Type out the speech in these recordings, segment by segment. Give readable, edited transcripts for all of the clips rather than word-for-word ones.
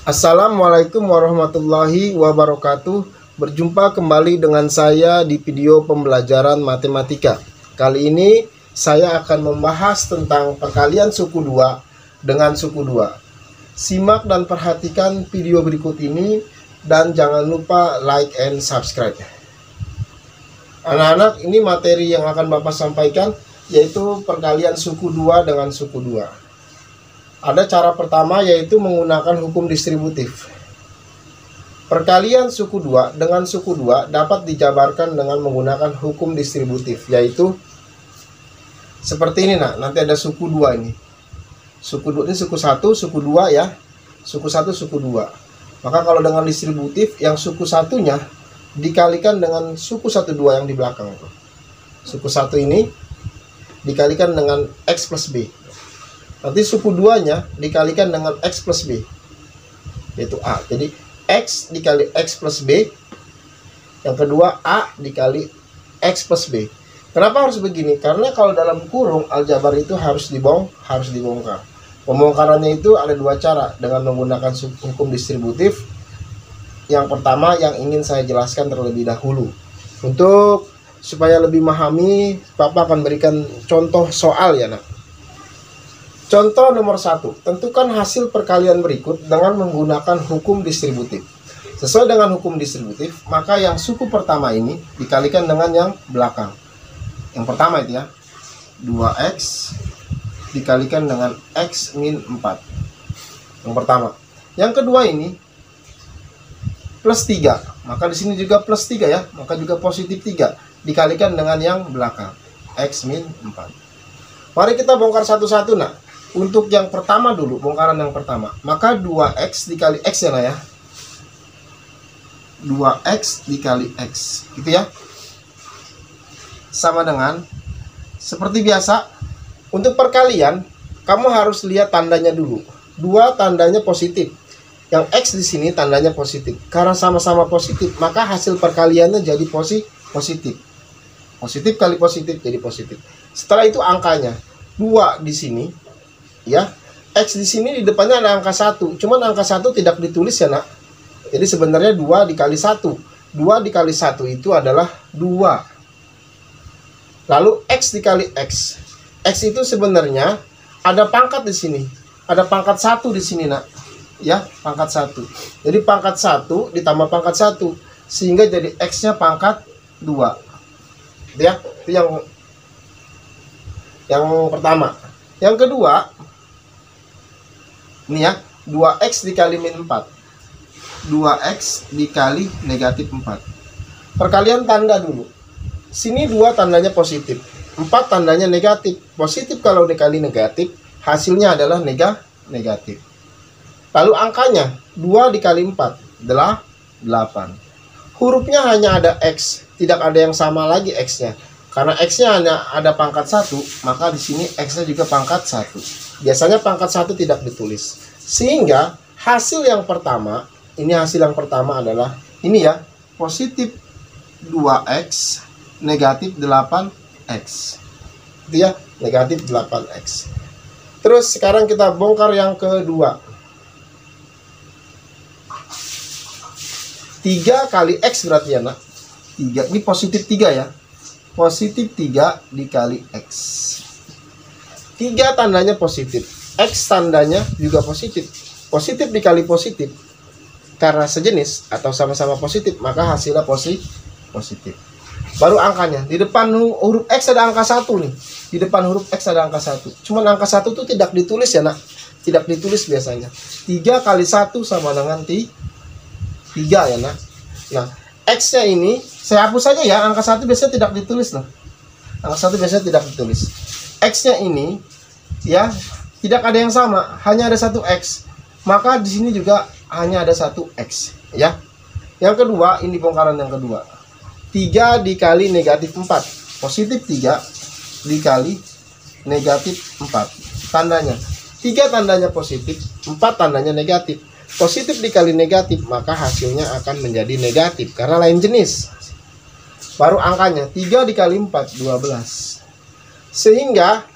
Assalamualaikum warahmatullahi wabarakatuh. Berjumpa kembali dengan saya di video pembelajaran matematika. Kali ini saya akan membahas tentang perkalian suku 2 dengan suku 2. Simak dan perhatikan video berikut ini dan jangan lupa like and subscribe. Anak-anak, ini materi yang akan Bapak sampaikan yaitu perkalian suku 2 dengan suku 2. Ada cara pertama yaitu menggunakan hukum distributif. Perkalian suku 2 dengan suku 2 dapat dijabarkan dengan menggunakan hukum distributif, yaitu seperti ini. Nanti ada suku 2 ini. Suku 2 ini suku 1, suku 2 ya. Suku 1, suku 2. Maka kalau dengan distributif, yang suku satunya dikalikan dengan suku 1, 2 yang di belakang. Suku 1 ini dikalikan dengan X plus B. Nanti suku 2-nya dikalikan dengan X plus B, yaitu A. Jadi X dikali X plus B. Yang kedua A dikali X plus B. Kenapa harus begini? Karena kalau dalam kurung aljabar itu harus dibongkar. Pembongkarannya itu ada dua cara, dengan menggunakan hukum distributif. Yang pertama yang ingin saya jelaskan terlebih dahulu. Untuk supaya lebih memahami, Bapak akan berikan contoh soal ya nak. Contoh nomor 1, tentukan hasil perkalian berikut dengan menggunakan hukum distributif. Sesuai dengan hukum distributif, maka yang suku pertama ini dikalikan dengan yang belakang. Yang pertama itu ya, 2X dikalikan dengan X min 4. Yang pertama. Yang kedua ini, plus 3. Maka di sini juga plus 3 ya, maka juga positif 3. Dikalikan dengan yang belakang, X min 4. Mari kita bongkar satu-satu nak. Untuk yang pertama dulu, bongkaran yang pertama. Maka 2X dikali X ya nah ya. 2X dikali X. Gitu ya. Sama dengan, seperti biasa, untuk perkalian, kamu harus lihat tandanya dulu. 2 tandanya positif. Yang X di sini tandanya positif. Karena sama-sama positif, maka hasil perkaliannya jadi positif. Positif kali positif jadi positif. Setelah itu angkanya. 2 di sini. Ya, X di sini di depannya ada angka 1. Cuman angka 1 tidak ditulis ya nak. Jadi sebenarnya 2 dikali 1. 2 dikali 1 itu adalah 2. Lalu X dikali X. X itu sebenarnya ada pangkat di sini. Ada pangkat 1 di sini nak. Ya, pangkat 1. Jadi pangkat 1 ditambah pangkat 1. Sehingga jadi X-nya pangkat 2. Ya, itu yang pertama. Yang kedua, ini ya, 2X dikali min 4. 2X dikali negatif 4. Perkalian tanda dulu. Sini 2 tandanya positif, 4 tandanya negatif. Positif kalau dikali negatif, hasilnya adalah negatif. Lalu angkanya, 2 dikali 4, 8. Hurufnya hanya ada X, tidak ada yang sama lagi X-nya. Karena X-nya hanya ada pangkat 1, maka di sini X-nya juga pangkat 1. Biasanya pangkat 1 tidak ditulis. Sehingga hasil yang pertama, ini hasil yang pertama adalah ini ya, positif 2X, negatif 8X. Itu ya, negatif 8X. Terus sekarang kita bongkar yang kedua. 3 kali X berarti ya nak. 3, ini positif 3 ya. Positif 3 dikali X. 3 tandanya positif, X tandanya juga positif. Positif dikali positif, karena sejenis atau sama-sama positif, maka hasilnya positif. Baru angkanya, di depan huruf X ada angka 1 nih. Di depan huruf X ada angka 1. Cuman angka 1 itu tidak ditulis ya nak. Tidak ditulis biasanya. 3 kali 1 sama dengan 3 ya nak. Nah, X-nya ini saya hapus saja ya, angka 1 biasanya tidak ditulis loh. Angka 1 biasanya tidak ditulis. X-nya ini ya tidak ada yang sama, hanya ada 1 X. Maka di sini juga hanya ada 1 X ya. Yang kedua, ini bongkaran yang kedua. 3 dikali negatif 4. Positif 3 dikali negatif 4. Tandanya 3 tandanya positif, 4 tandanya negatif. Positif dikali negatif, maka hasilnya akan menjadi negatif karena lain jenis. Baru angkanya 3 dikali 4, 12. Sehingga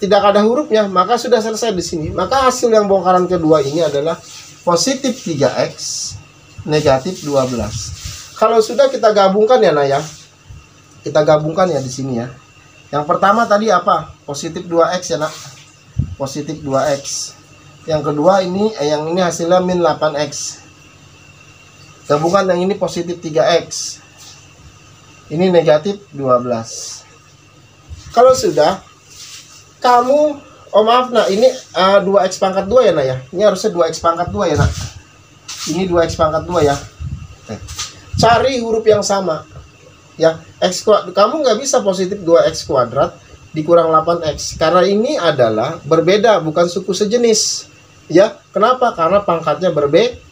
tidak ada hurufnya, maka sudah selesai di sini. Maka hasil yang bongkaran kedua ini adalah positif 3x, negatif 12. Kalau sudah kita gabungkan ya nak ya. Kita gabungkan ya di sini ya. Yang pertama tadi apa? Positif 2x ya nak. Positif 2x. Yang kedua ini yang ini hasilnya min 8x. Gabungan yang ini positif 3x. Ini negatif 12. Kalau sudah kamu, oh maaf nak, ini 2x pangkat 2 ya nak ya. Ini harusnya 2x pangkat 2 ya nak. Ini 2x pangkat 2 ya. Cari huruf yang sama ya. Kamu nggak bisa positif 2x kuadrat dikurang 8x, karena ini adalah berbeda, bukan suku sejenis ya. Kenapa? Karena pangkatnya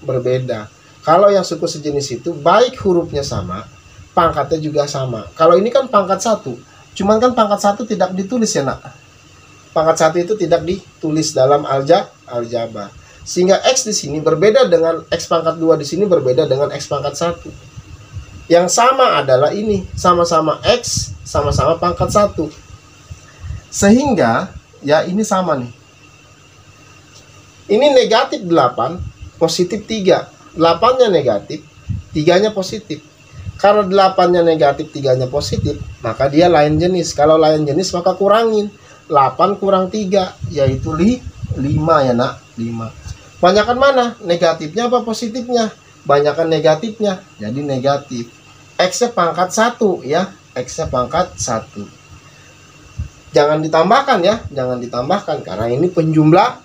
berbeda. Kalau yang suku sejenis itu baik hurufnya sama, pangkatnya juga sama. Kalau ini kan pangkat 1, cuman kan pangkat 1 tidak ditulis ya nak. Pangkat 1 itu tidak ditulis dalam aljabar. Sehingga x di sini berbeda dengan x pangkat 2 di sini, berbeda dengan x pangkat 1. Yang sama adalah ini, sama-sama x, sama-sama pangkat 1. Sehingga ya ini sama nih. Ini negatif 8, positif 3. 8-nya negatif, 3-nya positif. Karena 8-nya negatif, 3-nya positif, maka dia lain jenis. Kalau lain jenis maka kurangin. 8 kurang 3 yaitu 5 ya nak, 5. Banyakan mana? Negatifnya apa positifnya? Banyakan negatifnya, jadi negatif. X-nya pangkat 1 ya, X-nya pangkat 1. Jangan ditambahkan ya, jangan ditambahkan karena ini penjumlahan.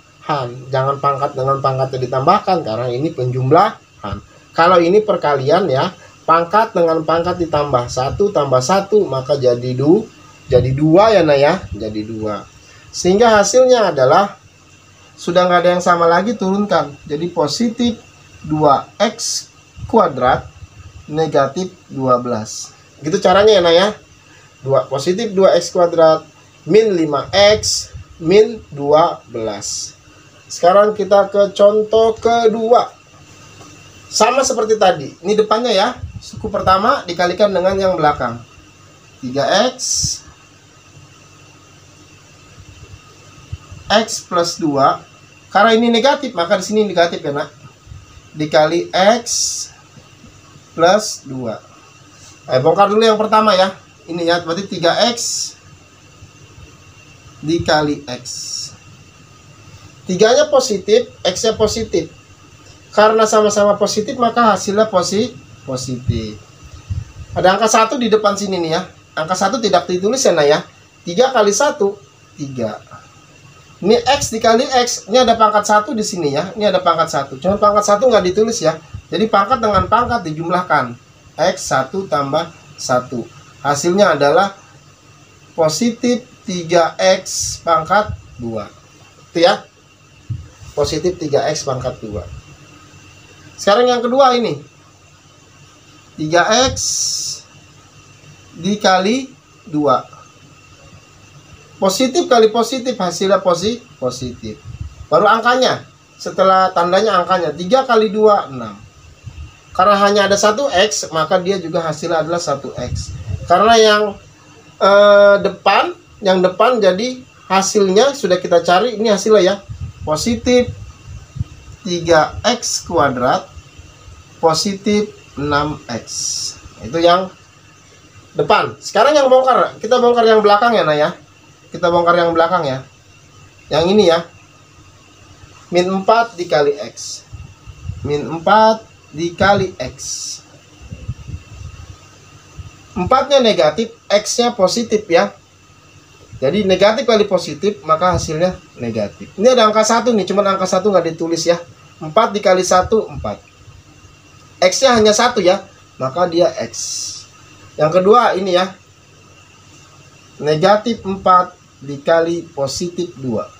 Jangan pangkat dengan pangkatnya ditambahkan karena ini penjumlahan. Kalau ini perkalian ya, pangkat dengan pangkat ditambah 1 tambah 1 maka jadi 2 ya nak ya, jadi 2. Sehingga hasilnya adalah sudah nggak ada yang sama lagi, turunkan. Jadi positif 2x kuadrat negatif 12. Gitu caranya ya nak ya. Positif 2x kuadrat min 5x min 12. Sekarang kita ke contoh kedua. Sama seperti tadi. Ini depannya ya. Suku pertama dikalikan dengan yang belakang. 3x x plus 2. Karena ini negatif, maka di sini negatif ya nak. Dikali x plus 2. Bongkar dulu yang pertama ya. Ini ya, berarti 3x dikali x. 3-nya positif, x-nya positif. Karena sama-sama positif maka hasilnya positif. Ada angka 1 di depan sini nih ya. Angka 1 tidak ditulis ya nak ya. 3 kali 1 3. Ini x dikali x. Ini ada pangkat 1 di sini ya. Ini ada pangkat 1. Cuma pangkat 1 nggak ditulis ya. Jadi pangkat dengan pangkat dijumlahkan. X 1 tambah 1. Hasilnya adalah positif 3x pangkat 2. Itu ya. Positif 3x pangkat 2. Sekarang yang kedua ini. 3x dikali 2. Positif kali positif hasilnya positif. Baru angkanya. Setelah tandanya angkanya. 3 kali 2 6. Karena hanya ada 1x, maka dia juga hasilnya adalah 1x. Karena yang depan jadi hasilnya sudah kita cari. Ini hasilnya ya. Positif 3x kuadrat positif 6x. Itu yang depan. Sekarang yang bongkar. Kita bongkar yang belakang ya nah ya. Kita bongkar yang belakang ya. Yang ini ya. Min 4 dikali x. Min 4 dikali x. 4-nya negatif, x-nya positif ya. Jadi negatif kali positif, maka hasilnya negatif. Ini ada angka 1 nih, cuman angka 1 nggak ditulis ya. 4 dikali 1, 4. X-nya hanya 1 ya, maka dia x. Yang kedua ini ya. Negatif 4 dikali positif 2.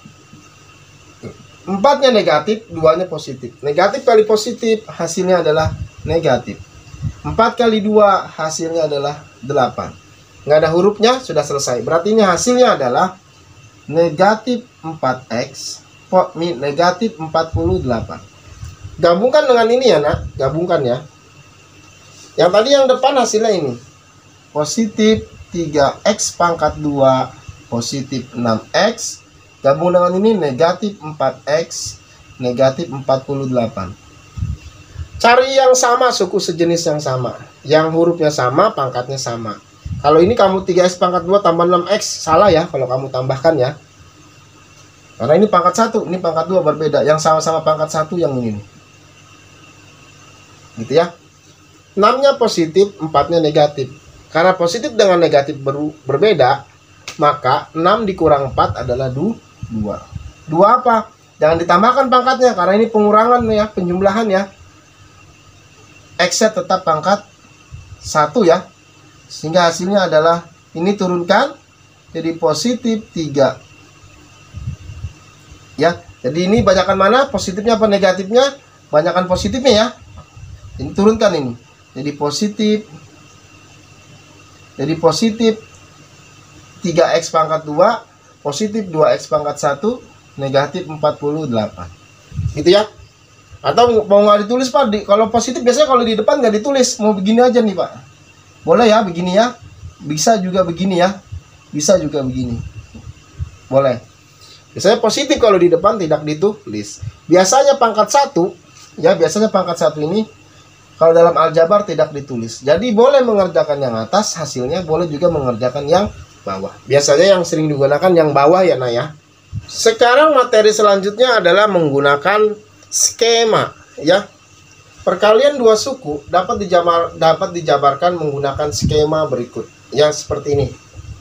4-nya negatif, 2-nya positif. Negatif kali positif, hasilnya adalah negatif. 4 kali 2, hasilnya adalah 8. Nggak ada hurufnya, sudah selesai. Berarti ini hasilnya adalah negatif 4x negatif 48. Gabungkan dengan ini ya nak. Gabungkan ya. Yang tadi yang depan hasilnya ini. Positif 3x pangkat 2 positif 6x. Gabung dengan ini negatif 4x negatif 48. Cari yang sama, suku sejenis yang sama, yang hurufnya sama, pangkatnya sama. Kalau ini kamu 3x pangkat 2 tambah 6x, salah ya kalau kamu tambahkan ya. Karena ini pangkat 1, ini pangkat 2 berbeda. Yang sama-sama pangkat 1 yang ini nih. Gitu ya. 6-nya positif, 4-nya negatif. Karena positif dengan negatif berbeda, maka 6 dikurang 4 adalah 2. 2 apa? Jangan ditambahkan pangkatnya, karena ini pengurangan ya, penjumlahan ya. X-nya tetap pangkat 1 ya. Sehingga hasilnya adalah ini turunkan jadi positif 3. Ya, jadi ini banyakan mana? Positifnya apa negatifnya? Banyakan positifnya ya. Ini turunkan ini. Jadi positif 3x pangkat 2, positif 2x pangkat 1, negatif 48. Gitu ya. Atau mau nggak ditulis Pak, kalau positif biasanya kalau di depan nggak ditulis, mau begini aja nih Pak. Boleh ya begini ya, bisa juga begini ya, bisa juga begini, boleh. Biasanya positif kalau di depan tidak ditulis. Biasanya pangkat 1 ya, biasanya pangkat 1 ini kalau dalam aljabar tidak ditulis. Jadi boleh mengerjakan yang atas, hasilnya boleh juga mengerjakan yang bawah. Biasanya yang sering digunakan yang bawah ya Nak ya. Sekarang materi selanjutnya adalah menggunakan skema ya. Perkalian dua suku dapat dijabarkan menggunakan skema berikut. Yang seperti ini.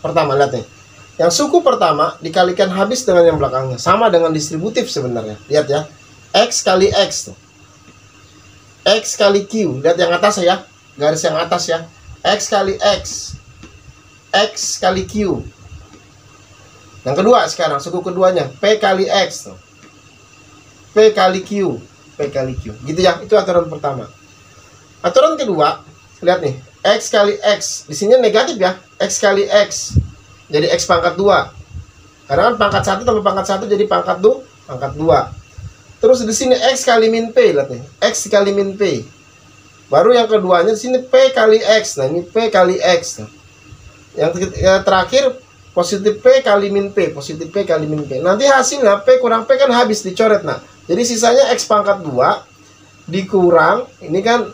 Pertama lihat nih. Yang suku pertama dikalikan habis dengan yang belakangnya. Sama dengan distributif sebenarnya. Lihat ya. X kali X tuh. X kali Q. Lihat yang atas ya. Garis yang atas ya. X kali X. X kali Q. Yang kedua sekarang suku keduanya. P kali X tuh. P kali Q, P kali Q. Gitu ya, itu aturan pertama. Aturan kedua, lihat nih, X kali X. Di sini negatif ya, X kali X. Jadi X pangkat 2. Karena kan pangkat 1 tambah pangkat 1 jadi pangkat 2. Terus di sini X kali min P, lihat nih. X kali min P. Baru yang keduanya di sini P kali X. Nah, ini P kali X. Yang terakhir positif P kali min P, positif P kali min P. Nanti hasilnya P kurang P kan habis dicoret. Nah, jadi sisanya X pangkat 2 dikurang, ini kan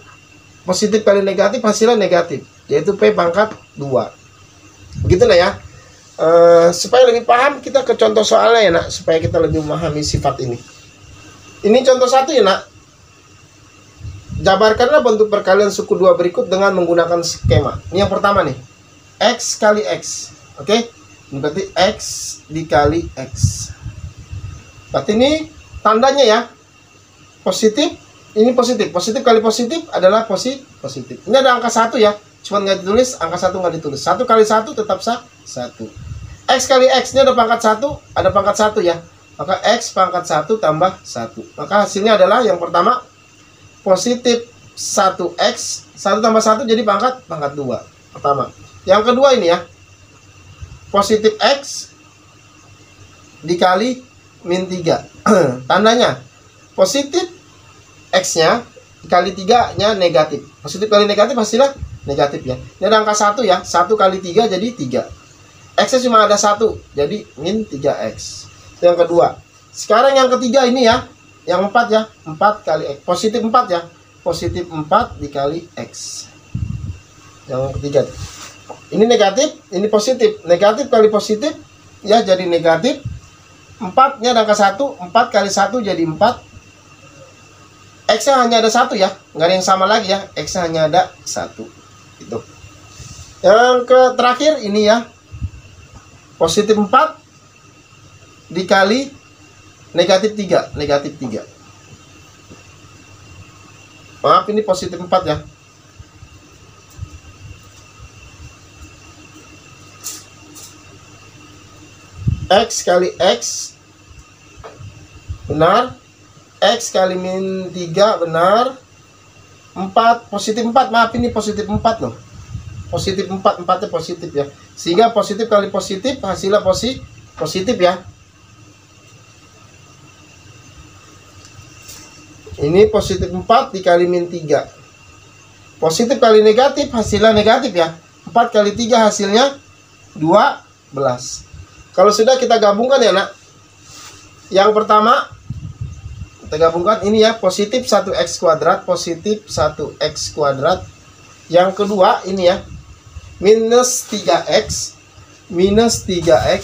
positif kali negatif, hasilnya negatif, yaitu P pangkat 2. Begitulah ya. Supaya lebih paham, kita ke contoh soalnya ya Nak, supaya kita lebih memahami sifat ini. Ini contoh 1 ya Nak. Jabarkanlah bentuk perkalian suku 2 berikut dengan menggunakan skema. Ini yang pertama nih. X kali X. Oke? Ini berarti X dikali X. Berarti ini tandanya ya. Positif, ini positif. Positif kali positif adalah positif. Ini ada angka 1 ya. Cuma nggak ditulis, angka 1 nggak ditulis. 1 kali 1 tetap 1. X kali X, ini ada pangkat 1, ada pangkat 1 ya. Maka X pangkat 1 tambah 1. Maka hasilnya adalah yang pertama, positif 1X, 1 tambah 1 jadi pangkat 2. Pertama. Yang kedua ini ya. Positif X dikali min 3. Tandanya positif X-nya dikali 3-nya negatif. Positif kali negatif hasilnya negatif ya. Ini ada angka 1 ya. 1 kali 3 jadi 3. X-nya cuma ada 1. Jadi min 3X. Itu yang kedua. Sekarang yang ketiga ini ya. Yang 4 ya. 4 kali X. Positif 4 ya. Positif 4 dikali X. Yang ketiga. Ini negatif, ini positif. Negatif kali positif ya jadi negatif. 4-nya ada angka 1, 4 kali 1 jadi 4. X-nya hanya ada 1 ya, nggak ada yang sama lagi ya. X-nya hanya ada 1. Itu. Yang terakhir ini ya. Positif 4 dikali negatif 3, negatif 3. Maaf, ini positif 4 ya. X kali X benar. X kali min 3 benar. 4, positif 4, maaf ini positif 4 loh. Positif 4, 4-nya positif ya. Sehingga positif kali positif hasilnya positif ya. Ini positif 4 dikali min 3. Positif kali negatif hasilnya negatif ya. 4 kali 3 hasilnya 12. Kalau sudah kita gabungkan ya Nak. Yang pertama kita gabungkan ini ya, positif 1x kuadrat, positif 1x kuadrat. Yang kedua ini ya, minus 3x, minus 3x.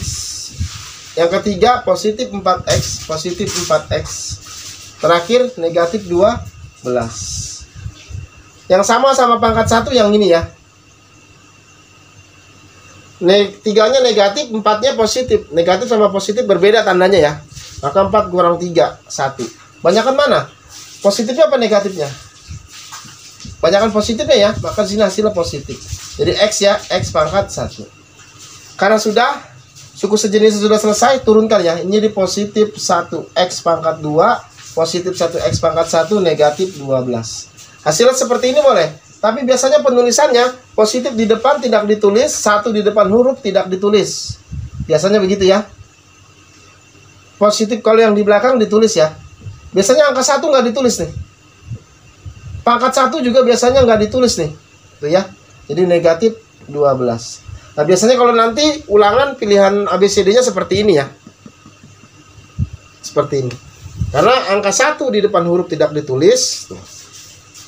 Yang ketiga positif 4x, positif 4x. Terakhir negatif 12. Yang sama pangkat 1 yang ini ya. Tiganya negatif, 4-nya positif. Negatif sama positif berbeda tandanya ya. Maka 4 kurang 3, 1. Banyakan mana? Positifnya apa negatifnya? Banyakan positifnya ya, maka sini hasilnya positif. Jadi X ya, X pangkat 1. Karena sudah, suku sejenis sudah selesai, turunkan ya. Ini di positif 1x pangkat 2, positif 1x pangkat 1, negatif 12. Hasilnya seperti ini boleh. Tapi biasanya penulisannya, positif di depan tidak ditulis, 1 di depan huruf tidak ditulis. Biasanya begitu ya. Positif kalau yang di belakang ditulis ya. Biasanya angka 1 nggak ditulis nih. Pangkat 1 juga biasanya nggak ditulis nih. Tuh ya. Jadi negatif 12. Nah biasanya kalau nanti ulangan pilihan ABCD-nya seperti ini ya. Seperti ini. Karena angka 1 di depan huruf tidak ditulis. Tuh.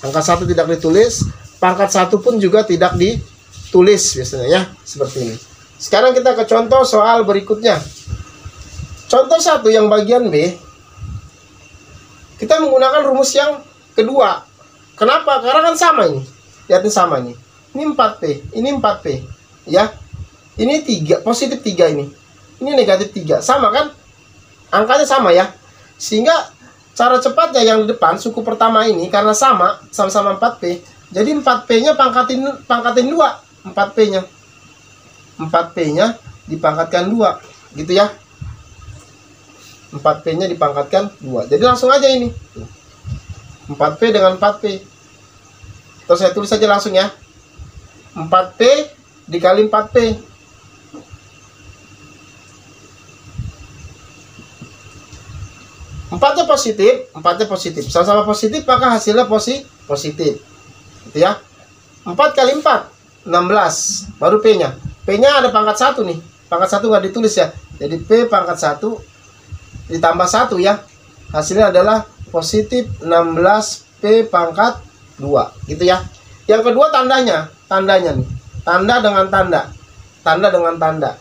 Angka 1 tidak ditulis. Pangkat 1 pun juga tidak ditulis biasanya ya. Seperti ini. Sekarang kita ke contoh soal berikutnya. Contoh 1 yang bagian B. Kita menggunakan rumus yang kedua. Kenapa? Karena kan sama ini. Lihat ini sama ini. Ini 4P. Ini 4P. Ya. Ini 3. Positif 3 ini. Ini negatif 3. Sama kan? Angkanya sama ya. Sehingga cara cepatnya yang di depan, suku pertama ini, karena sama-sama 4P. Jadi 4P-nya pangkatin 2. 4P-nya. 4P-nya dipangkatkan 2. Gitu ya. 4P-nya dipangkatkan 2. Jadi langsung aja ini. 4P dengan 4P. Terus saya tulis saja langsung ya. 4P dikali 4P. 4-nya positif, 4-nya positif. Sama-sama positif, maka hasilnya positif. Gitu ya. 4 kali 4, 16. Baru P-nya. P-nya ada pangkat 1 nih. Pangkat 1 nggak ditulis ya. Jadi P pangkat 1 ditambah 1 ya. Hasilnya adalah positif 16P pangkat 2. Gitu ya. Yang kedua tandanya nih. Tanda dengan tanda. Tanda dengan tanda.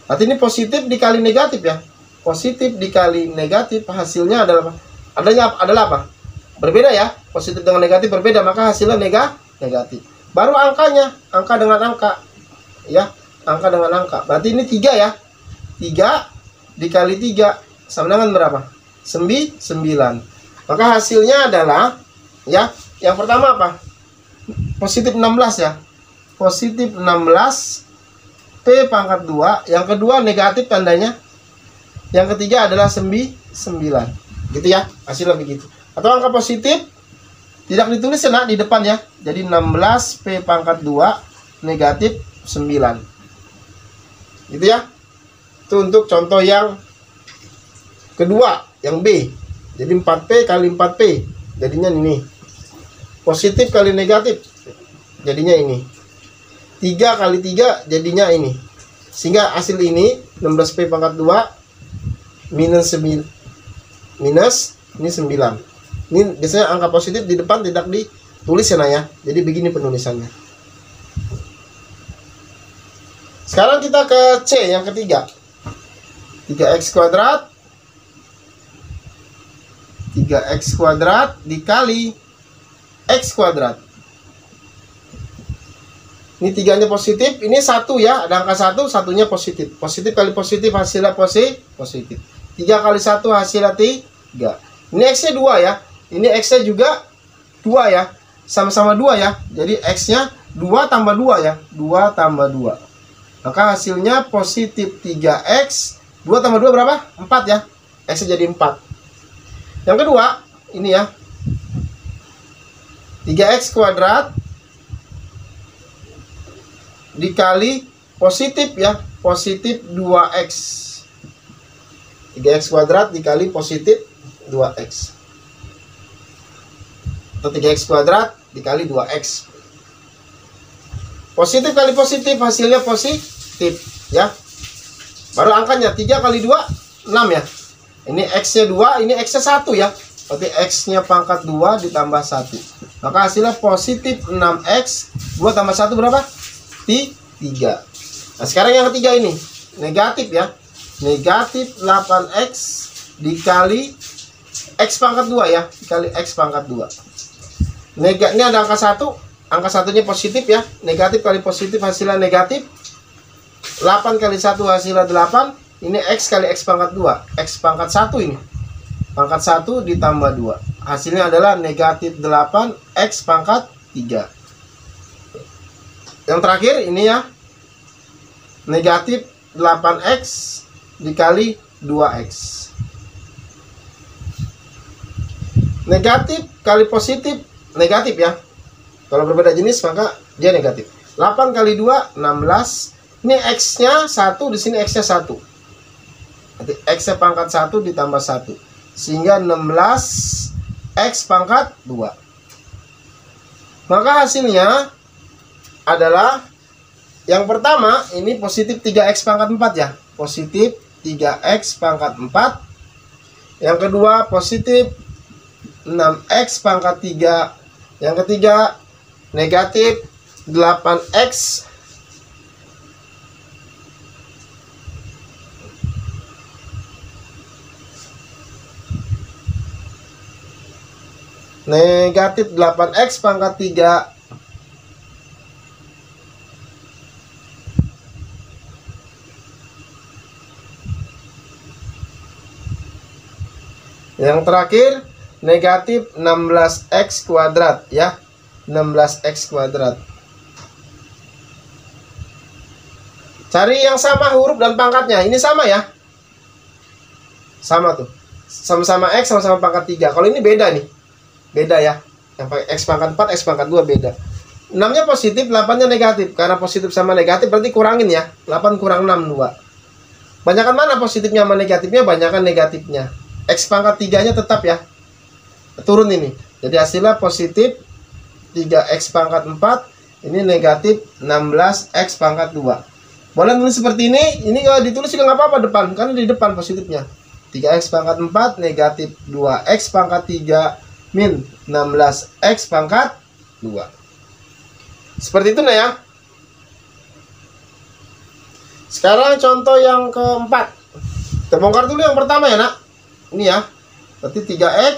Berarti ini positif dikali negatif ya. Positif dikali negatif hasilnya adalah apa? Berbeda ya. Positif dengan negatif berbeda, maka hasilnya negatif. Baru angkanya, angka dengan angka. Ya, angka dengan angka. Berarti ini 3 ya. 3 dikali 3 sama dengan berapa? 9. Maka hasilnya adalah ya, yang pertama apa? Positif 16 ya. Positif 16 P pangkat 2. Yang kedua negatif tandanya. Yang ketiga adalah 9. Gitu ya, hasilnya begitu. Atau angka positif tidak ditulis ya di depan ya. Jadi 16 P pangkat 2 negatif 9. Gitu ya. Itu untuk contoh yang kedua, yang B. Jadi 4P kali 4P jadinya ini. Positif kali negatif jadinya ini. 3 kali 3 jadinya ini. Sehingga hasil ini 16P pangkat 2 minus ini 9. Ini biasanya angka positif di depan tidak ditulis ya Nah ya. Jadi begini penulisannya. Sekarang kita ke C yang ketiga. 3x kuadrat 3x kuadrat dikali x kuadrat. Ini 3-nya positif, ini 1 ya, ada angka 1, 1-nya positif. Positif kali positif hasilnya positif. 3 kali 1 hasilnya 3. Ini X-nya 2 ya. Ini X-nya juga 2 ya. Sama-sama 2 ya. Jadi X-nya 2 tambah 2 ya. 2 tambah 2. Maka hasilnya positif 3X. 2 tambah 2 berapa? 4 ya. X-nya jadi 4. Yang kedua, ini ya. 3x kuadrat dikali positif ya, positif 2x. 3x kuadrat dikali positif 2x. Atau 3x kuadrat dikali 2x. Positif kali positif hasilnya positif ya. Baru angkanya 3 kali 2 6 ya. Ini x-nya 2, ini x-nya 1 ya. Berarti X-nya pangkat 2 ditambah 1. Maka hasilnya positif 6X. 2 tambah 1 berapa? 3. Nah sekarang yang ketiga ini. Negatif ya. Negatif 8X dikali X pangkat 2 ya. Dikali X pangkat 2. Ini ada angka 1. Angka satunya positif ya. Negatif kali positif hasilnya negatif. 8 kali 1 hasilnya 8. Ini X kali X pangkat 2. X pangkat 1 ini. Pangkat 1 ditambah 2. Hasilnya adalah negatif 8 X pangkat 3. Yang terakhir ini ya. Negatif 8X dikali 2X. Negatif kali positif negatif ya. Kalau berbeda jenis maka dia negatif. 8 kali 2 16. Ini X-nya 1, di sini X-nya 1. Nanti X-nya pangkat 1 ditambah 1. Sehingga 16 X pangkat 2. Maka hasilnya adalah yang pertama ini positif 3X pangkat 4 ya. Positif 3X pangkat 4. Yang kedua positif 6X pangkat 3. Yang ketiga negatif 8X negatif 8X pangkat 3. Yang terakhir negatif 16X kuadrat ya. 16X kuadrat. Cari yang sama huruf dan pangkatnya. Ini sama ya. Sama tuh. Sama-sama X, sama-sama pangkat 3. Kalau ini beda nih. Beda ya. Yang X pangkat 4, X pangkat 2 beda. 6-nya positif, 8-nya negatif. Karena positif sama negatif berarti kurangin ya. 8 kurang 6, 2. Banyakan mana positifnya sama negatifnya? Banyakan negatifnya. X pangkat 3-nya tetap ya. Turun ini. Jadi hasilnya positif 3X pangkat 4. Ini negatif 16X pangkat 2. Boleh tulis seperti ini. Ini kalau ditulis juga nggak apa-apa depan. Karena di depan positifnya. 3X pangkat 4 negatif 2X pangkat 3 min 16X pangkat 2. Seperti itu nah ya. Sekarang contoh yang keempat. Kita bongkar dulu yang pertama ya nak. Ini ya. Berarti 3X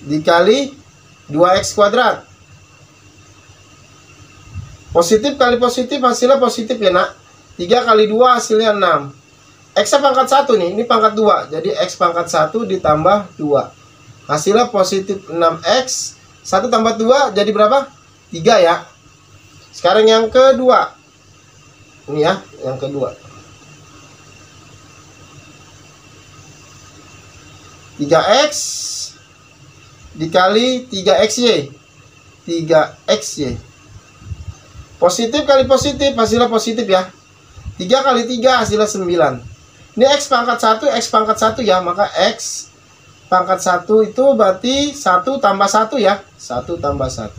dikali 2X kuadrat. Positif kali positif hasilnya positif ya nak. 3 kali 2 hasilnya 6. X pangkat 1 nih. Ini pangkat 2. Jadi X pangkat 1 ditambah 2. Hasilnya positif 6X. 1 tambah 2 jadi berapa? 3 ya. Sekarang yang kedua. Ini ya. Yang kedua. 3X dikali 3XY. 3XY. Positif kali positif hasilnya positif ya. 3 kali 3 hasilnya 9. Ini X pangkat 1, X pangkat 1 ya. Maka X pangkat 1 itu berarti 1 tambah 1 ya. 1 tambah 1.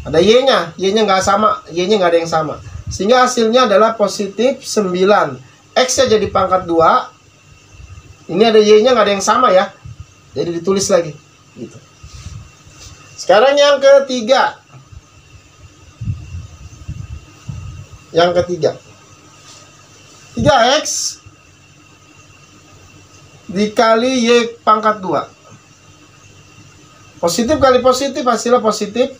Ada Y-nya. Y-nya nggak sama. Y-nya nggak ada yang sama. Sehingga hasilnya adalah positif 9. X-nya jadi pangkat 2. Ini ada Y-nya nggak ada yang sama ya. Jadi ditulis lagi gitu. Sekarang yang ketiga. Yang ketiga. 3X dikali Y pangkat 2. Positif kali positif hasilnya positif.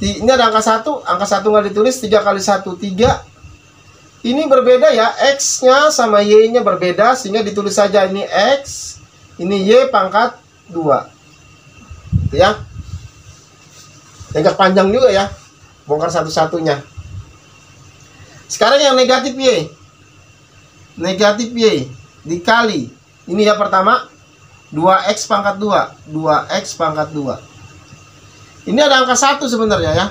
Ini ada angka 1. Angka 1 nggak ditulis. 3 kali 1 3. Ini berbeda ya. X-nya sama Y-nya berbeda. Sehingga ditulis saja ini X. Ini Y pangkat 2. Itu ya. Agak panjang juga ya. Bongkar satu-satunya. Sekarang yang negatif Y. Negatif Y dikali. Ini ya pertama. 2X pangkat 2. 2X pangkat 2. Ini ada angka 1 sebenarnya ya.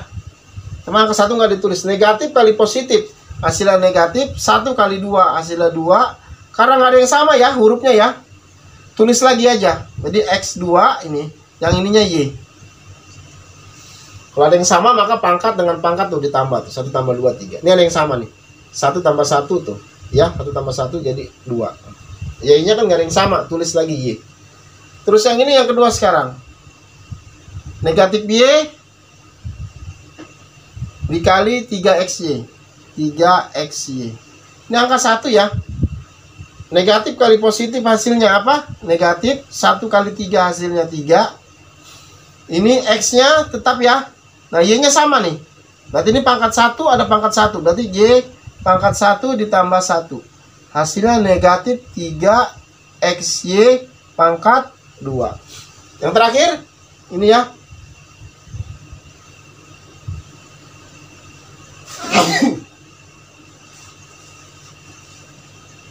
Cuma angka 1 nggak ditulis. Negatif kali positif. Hasilnya negatif. 1 kali 2 hasilnya 2. Karena nggak ada yang sama ya hurufnya ya. Tulis lagi aja. Jadi X2 ini. Yang ininya Y. Kalau ada yang sama maka pangkat dengan pangkat tuh ditambah tuh. 1 tambah 2 3. Ini ada yang sama nih. 1 tambah 1 tuh. Ya 1 tambah 1 jadi 2. Y-nya kan nggak ada yang sama. Tulis lagi Y. Terus yang ini yang kedua sekarang. Negatif Y dikali 3XY. 3XY. Ini angka 1 ya. Negatif kali positif hasilnya apa? Negatif. 1 kali 3 hasilnya 3. Ini X-nya tetap ya. Nah, Y-nya sama nih. Berarti ini pangkat 1 ada pangkat 1. Berarti Y pangkat 1 ditambah 1. Hasilnya negatif 3XY pangkat 2. Yang terakhir, ini ya.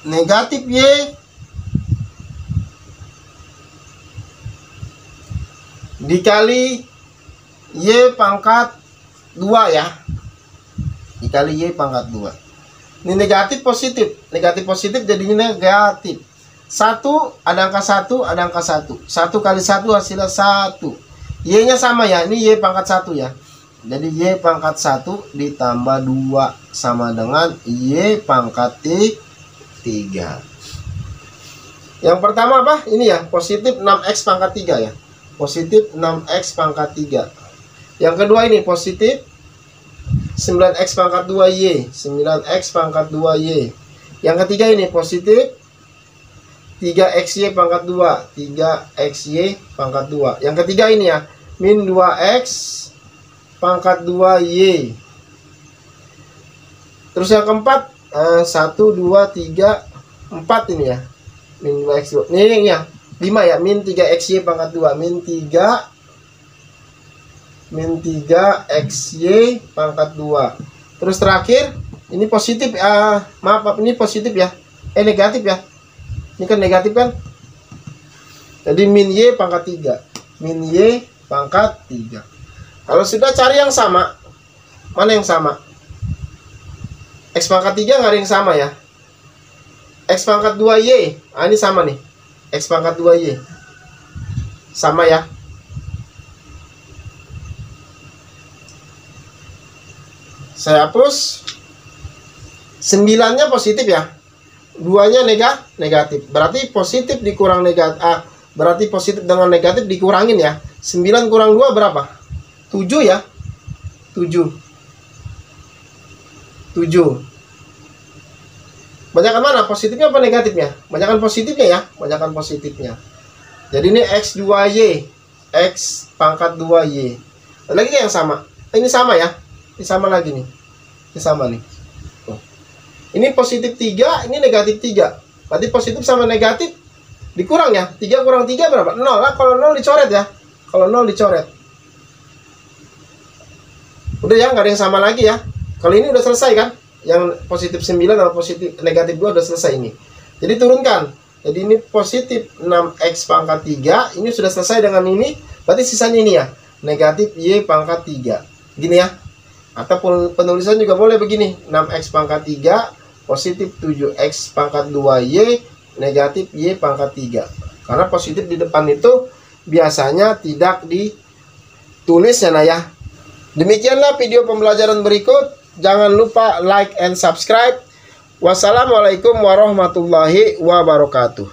Negatif Y dikali Y pangkat 2 ya. Dikali Y pangkat 2. Ini negatif positif. Negatif positif jadinya negatif. 1 ada angka 1, ada angka 1. 1 kali 1 hasilnya 1. Y-nya sama ya. Ini Y pangkat 1 ya. Jadi Y pangkat 1 ditambah 2 sama dengan Y pangkat 3. Yang pertama apa? Ini ya, positif 6X pangkat 3 ya. Positif 6X pangkat 3. Yang kedua ini positif 9X pangkat 2Y. 9X pangkat 2Y. Yang ketiga ini positif 3XY pangkat 2. 3XY pangkat 2. Yang ketiga ini ya, min 2X pangkat 2Y. Terus yang keempat 1, 2, 3, 4 ini ya. Min 2X. Ini ya, 5 ya, min 3XY pangkat 2. Min 3XY pangkat 2. Terus terakhir, ini positif, maaf, ini positif ya. Negatif ya. Ini kan negatif kan. Jadi min Y pangkat 3. Min Y pangkat 3. Kalau sudah cari yang sama, mana yang sama? X pangkat 3 nggak ada yang sama ya. X pangkat 2Y. Ini sama nih. X pangkat 2Y. Sama ya. Saya hapus. 9-nya positif ya. 2-nya negatif. Berarti positif dikurang negatif. Berarti positif dengan negatif dikurangin ya. 9 kurang 2 berapa? 7 ya. 7. Banyakan mana? Positifnya apa negatifnya? Banyakan positifnya ya. Banyakan positifnya. Jadi ini X2Y. X pangkat 2Y. Lagi yang sama. Ini sama ya. Ini sama lagi nih. Ini sama nih. Tuh. Ini positif 3. Ini negatif 3. Berarti positif sama negatif dikurang ya. 3 kurang 3 berapa? 0 lah. Kalau 0 dicoret ya. Kalau 0 dicoret. Udah ya. Nggak ada yang sama lagi ya. Kalau ini udah selesai kan? Yang positif 9 sama positif negatif 2 udah selesai ini. Jadi turunkan. Jadi ini positif 6X pangkat 3. Ini sudah selesai dengan ini. Berarti sisanya ini ya. Negatif Y pangkat 3. Gini ya. Atau penulisan juga boleh begini. 6X pangkat 3. Positif 7X pangkat 2Y. Negatif Y pangkat 3. Karena positif di depan itu biasanya tidak ditulis ya nah ya. Demikianlah video pembelajaran berikut. Jangan lupa like and subscribe. Wassalamualaikum warahmatullahi wabarakatuh.